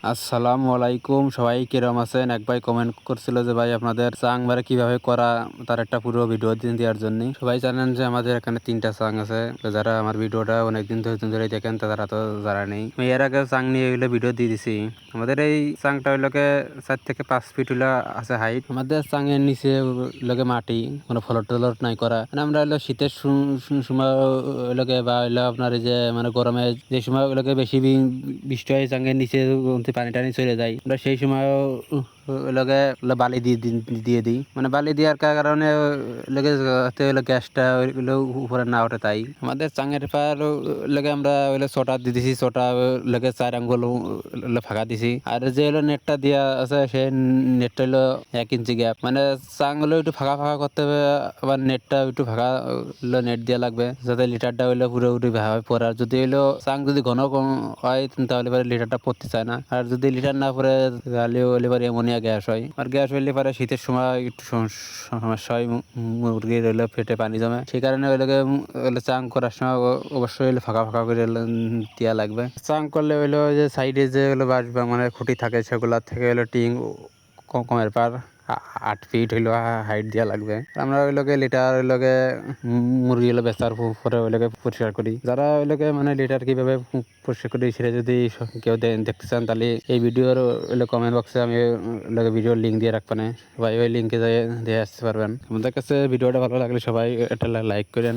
আসসালামু আলাইকুম, সবাই কিরম আছেন? এক ভাই কমেন্ট করছিল যে ভাই আপনাদের চাং মারা কিভাবে করা, তার একটা পুরো ভিডিও দেওয়ার জন্য। সবাই জানেন যে আমাদের এখানে 3টা চাং আছে। তো যারা আমার ভিডিওটা অনেকদিন ধরে দেখেন তারা তো জানা নেই। আমি এর আগে চাং নিয়ে হইলে ভিডিও দিয়ে দিছি। আমাদের এই চাংটা হইলকে 4 থেকে 5 ফিট হইলে আছে হাইট। আমাদের চাঙের নিচে লগে মাটি, কোনো ফলট টলট নাই করা। মানে আমরা হইলো শীতের সময় লগে বা হইলো আপনার এই যে মানে গরমে যে সময় ওগুলোকে বেশি বৃষ্টি হয়, চাঙের নিচে পানি টানি চলে যায়, আমরা সেই সময় লগে বালি দিয়ে দিই। মানে বালি দেওয়ার কারণে লগে গ্যাসটা উপরে না ওঠে। তাই আমাদের চাঙের পার লগে আমরা ছটা দিয়ে দিছি, ছটা লগে 4 আঙ্গুল ফাঁকা দিছি। আর যে হলো নেটটা দেওয়া আছে সেই নেটটা হলো 1 ইঞ্চি গ্যাপ। মানে চাং হলো একটু ফাঁকা ফাঁকা করতে হবে, আবার নেটটা একটু ফাঁকা নেট দেওয়া লাগবে যাতে লিটারটা হইলো পুরোপুরি ভাবে পড়ে। আর যদি হইলো চাং যদি ঘন কম হয় তাহলে পরে লিটারটা পড়তে চায় না। আর যদি লিটার না পরে তাহলে হলে পরে অ্যামোনিয়া গ্যাস হয়। আর গ্যাস হইলে পরে শীতের সময় একটু সমস্যা হয়, মুরগির হইলে পেটে পানি জমে। সেই কারণে ওইটাকে চাং করার সময় অবশ্যই হইলে ফাঁকা ফাঁকা করে দেওয়া লাগবে। চাং করলে হইলো যে সাইডে যে হলো বাঁশ বা মানে খুঁটি থাকে সেগুলা থেকে হলো টিং কমের পার 8 ফিট হইলো হাইট দেওয়া লাগবে। আমরা ওইগুলোকে লিটার ওইগুলোকে মুরগি হলো বেচার পরে ওইগুলোকে পরিষ্কার করি। যারা ওইগুলোকে মানে লিটার কিভাবে পরিষ্কার করি সেটা যদি কেউ দেখতে চান তাহলে এই ভিডিওর কমেন্ট বক্সে আমি ভিডিওর লিঙ্ক দিয়ে রাখবেন। সবাই ওই লিঙ্কে দিয়ে আসতে পারবেন। আমাদের কাছে ভিডিওটা ভালো লাগলে সবাই একটা লাইক করেন।